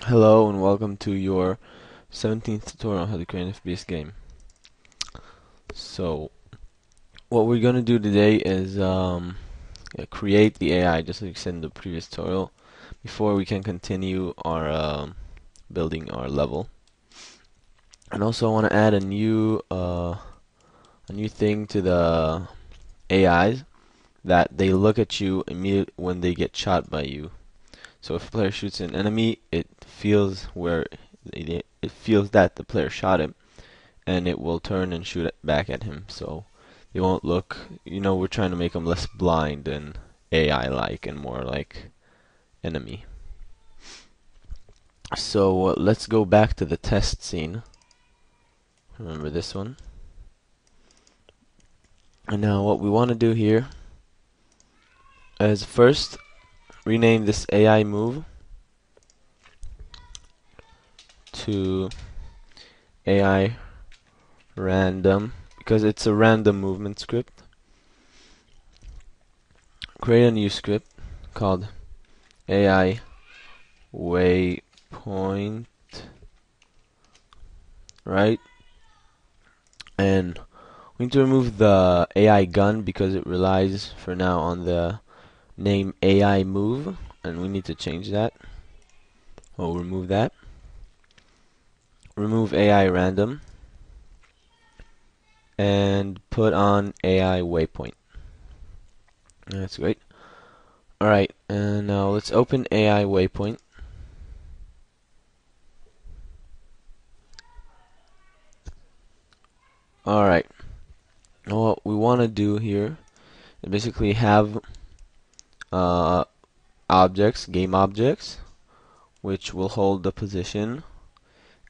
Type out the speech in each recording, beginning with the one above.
Hello and welcome to your 17th tutorial on how to create an FPS game. So, what we're going to do today is create the AI, just like we said in the previous tutorial, before we can continue our building our level. And also, I want to add a new thing to the AIs that they look at you immediately when they get shot by you. So if a player shoots an enemy, it feels that the player shot him, and it will turn and shoot it back at him. So they won't look. We're trying to make them less blind and AI-like and more like enemy. So let's go back to the test scene. Remember this one. And now what we want to do here is first rename this AI move to AI random because it's a random movement script. Create a new script called AI waypoint, right? And we need to remove the AI gun because it relies for now on the name AI move, and we need to change that. We'll remove that. Remove AI random and put on AI waypoint. That's great. Alright, and now let's open AI waypoint. Alright, what we want to do here is basically have objects, game objects, which will hold the position,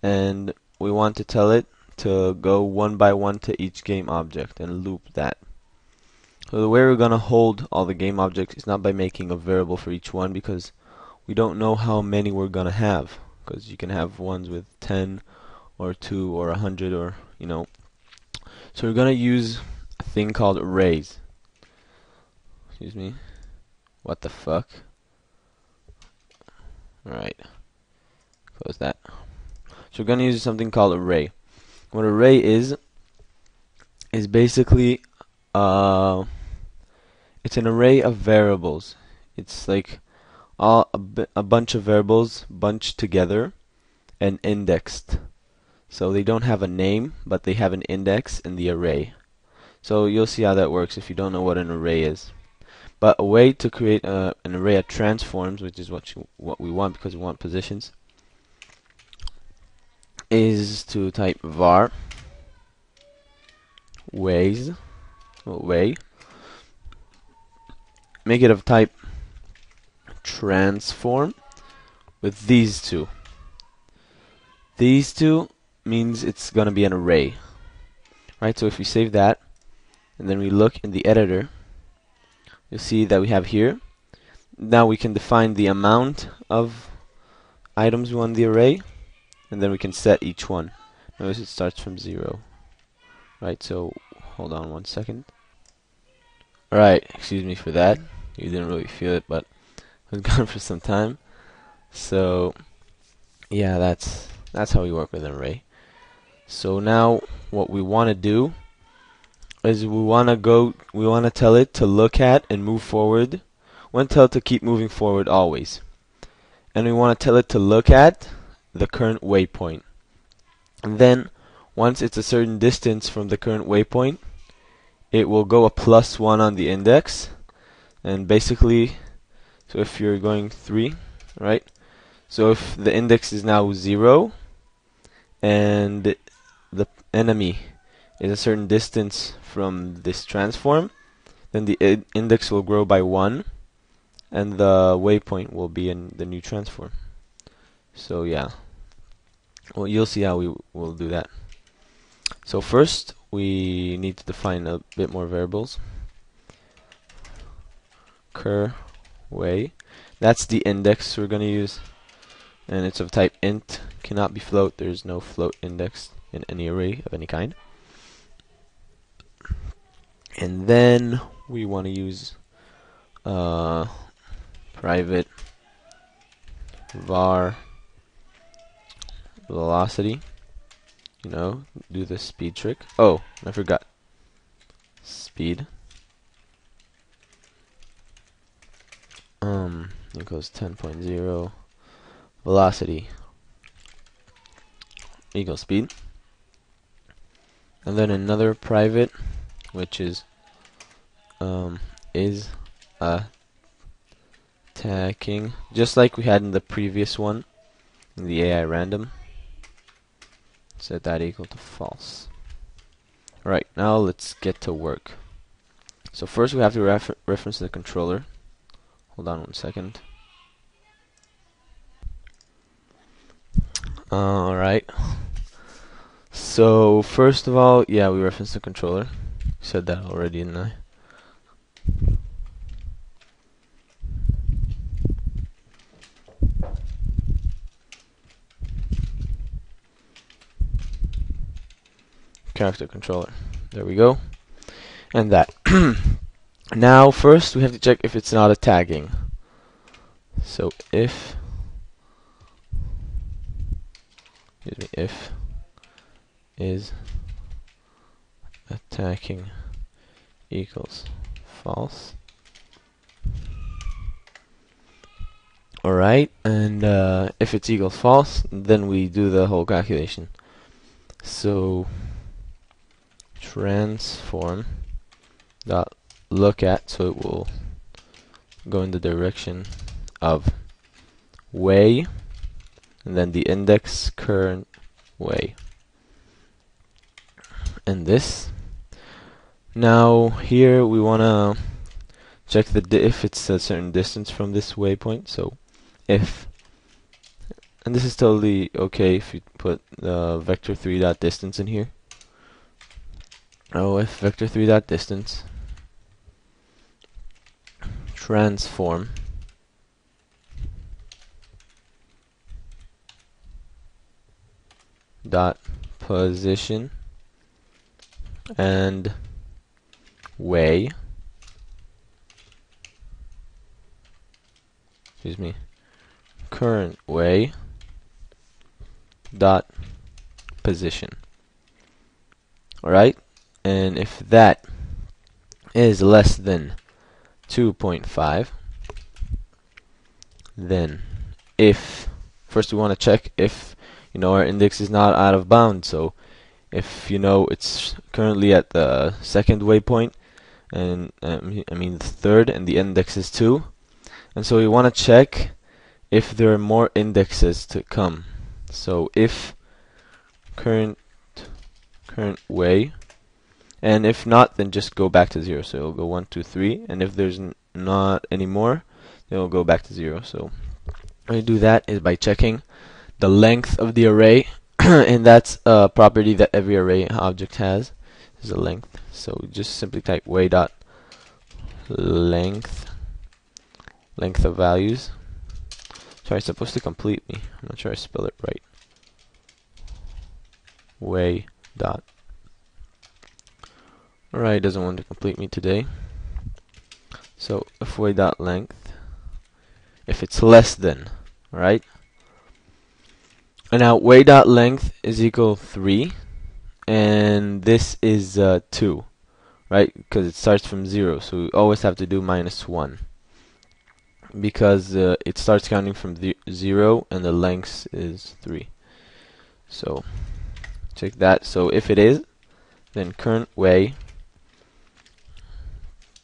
and we want to tell it to go one by one to each game object and loop that. So the way we're going to hold all the game objects is not by making a variable for each one, because we don't know how many we're going to have, because you can have ones with 10 or 2 or 100 or so we're going to use a thing called arrays. Excuse me, what the fuck. Alright, close that. So we're going to use something called array. What array is basically it's an array of variables. It's like a bunch of variables bunched together and indexed. So they don't have a name, but they have an index in the array. So you'll see how that works if you don't know what an array is. But a way to create an array of transforms, which is what we want because we want positions, is to type var way, make it of type transform with these two. These two means it's going to be an array, right? So if we save that and then we look in the editor, you'll see that we have here. Now we can define the amount of items we want in the array, and then we can set each one. Notice it starts from 0, right? So hold on one second. Alright, excuse me for that. You didn't really feel it, but I was gone for some time. So yeah, that's how we work with an array. So now what we want to do is we want to tell it to look at and move forward. We want to tell it to keep moving forward always. And we want to tell it to look at the current waypoint. And then once it's a certain distance from the current waypoint, it will go a +1 on the index. And basically, so if you're going 3, right? So if the index is now 0 and the enemy is a certain distance from this transform, then the index will grow by 1 and the waypoint will be in the new transform. So yeah, well, you'll see how we will do that. So first we need to define a bit more variables. Cur way, that's the index we're going to use, and it's of type int, cannot be float. There's no float index in any array of any kind. And then we want to use private var velocity, do the speed trick. Oh, I forgot. Speed equals 10.0, velocity equals speed, and then another private, which is attacking, just like we had in the previous one in the AI random. Set that equal to false. Alright, now let's get to work. So first we have to reference the controller. Hold on 1 second. Alright. So first of all, yeah, we reference the controller. Said that already, didn't I? Character controller. There we go. And that. Now first we have to check if it's not a tagging. So if is attacking equals false. Alright, and if it's equals false, then we do the whole calculation. So transform dot look at, so it will go in the direction of way, and then the index current way, and this. Now here we want to check if it's a certain distance from this waypoint. So if, and this is totally okay if you put the vector3 dot distance in here. Oh, if vector3 dot distance transform dot position and way, current way dot position. Alright, and if that is less than 2.5, then if first we want to check if our index is not out of bounds. So if it's currently at the second waypoint, and I mean the third, and the index is 2, and so we want to check if there are more indexes to come. So if current way, and if not, then just go back to 0. So it'll go 1, 2, 3, and if there's not any more, then it'll go back to 0. So how you do that is by checking the length of the array, and that's a property that every array object has, is a length. So just simply type way dot length of values. Sorry, it's supposed to complete me. I'm not sure I spell it right. Way dot. Alright, it doesn't want to complete me today. So if way dot length, if it's less than, right? And now way dot length is equal 3, and this is 2, right? Because it starts from 0, so we always have to do -1, because it starts counting from 0 and the length is 3. So check that. So if it is, then current way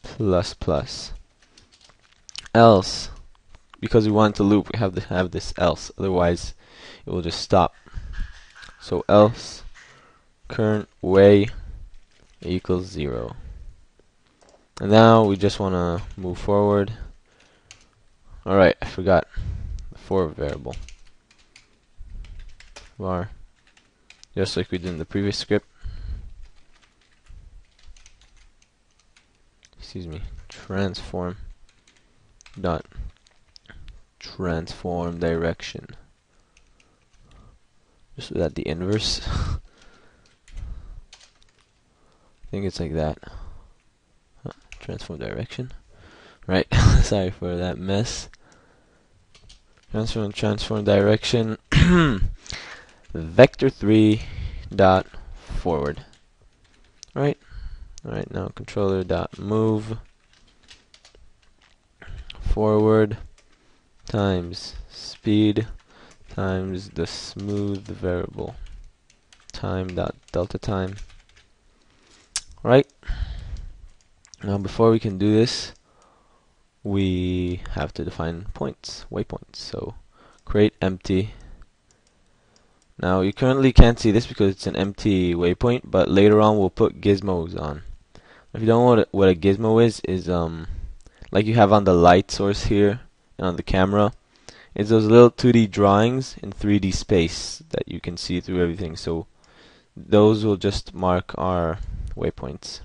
plus plus. Else, because we want to loop, we have to have this else, otherwise it will just stop. So else current way equals 0. And now we just want to move forward. Alright, I forgot the for variable. Var, just like we did in the previous script. Transform dot transform direction. Just without the inverse. I think it's like that. Transform direction. Right. Sorry for that mess. Transform direction. vector3 dot forward. Alright, now controller dot move forward times speed times the smooth variable time dot delta time. Alright, now before we can do this, we have to define points, waypoints. So create empty. Now you currently can't see this because it's an empty waypoint, but later on we'll put gizmos on. If you don't know what a gizmo is like you have on the light source here and on the camera, it's those little 2D drawings in 3D space that you can see through everything. So those will just mark our waypoints.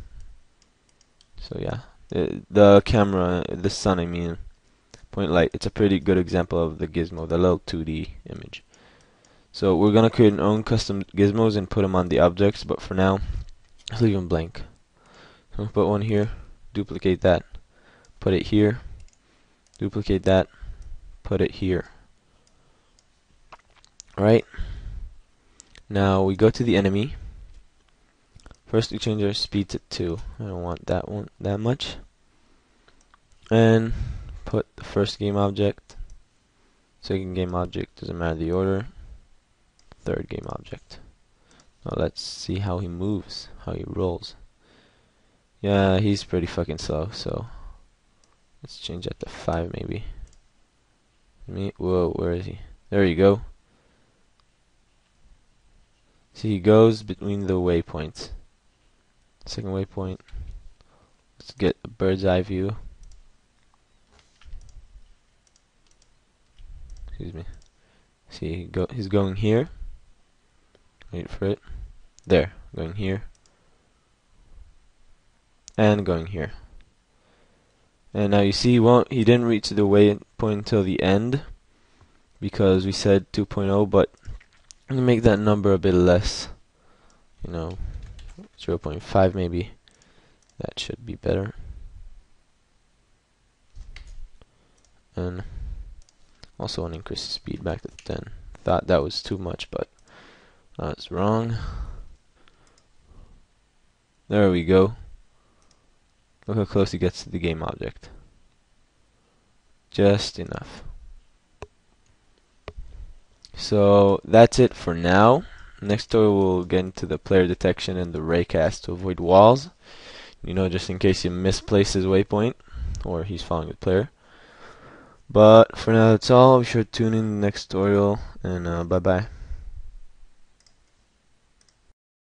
So yeah, the camera, the sun, I mean, point light, it's a pretty good example of the gizmo, the little 2D image. So we're gonna create our own custom gizmos and put them on the objects, but for now, let's leave them blank. So put one here, duplicate that, put it here, duplicate that, put it here. Alright, now we go to the enemy. First we change our speed to 2. I don't want that one that much. And put the first game object, second game object, doesn't matter the order, third game object. Now let's see how he moves, how he rolls. Yeah, he's pretty fucking slow, so let's change that to 5 maybe. Whoa, where is he? There you go. See, he goes between the waypoints. Second waypoint. Let's get a bird's eye view. Excuse me. See, he's going here. Wait for it. There, going here. And going here. And now you see he didn't reach the waypoint until the end because we said 2.0, but I'm gonna make that number a bit less. 0.5 maybe. That should be better. And also want to increase the speed back to 10. Thought that was too much, but I was wrong. There we go. Look how close he gets to the game object. Just enough. So that's it for now. Next tutorial we'll get into the player detection and the raycast to avoid walls. Just in case you misplace his waypoint or he's following the player. But for now that's all. Be sure to tune in the next tutorial and bye bye.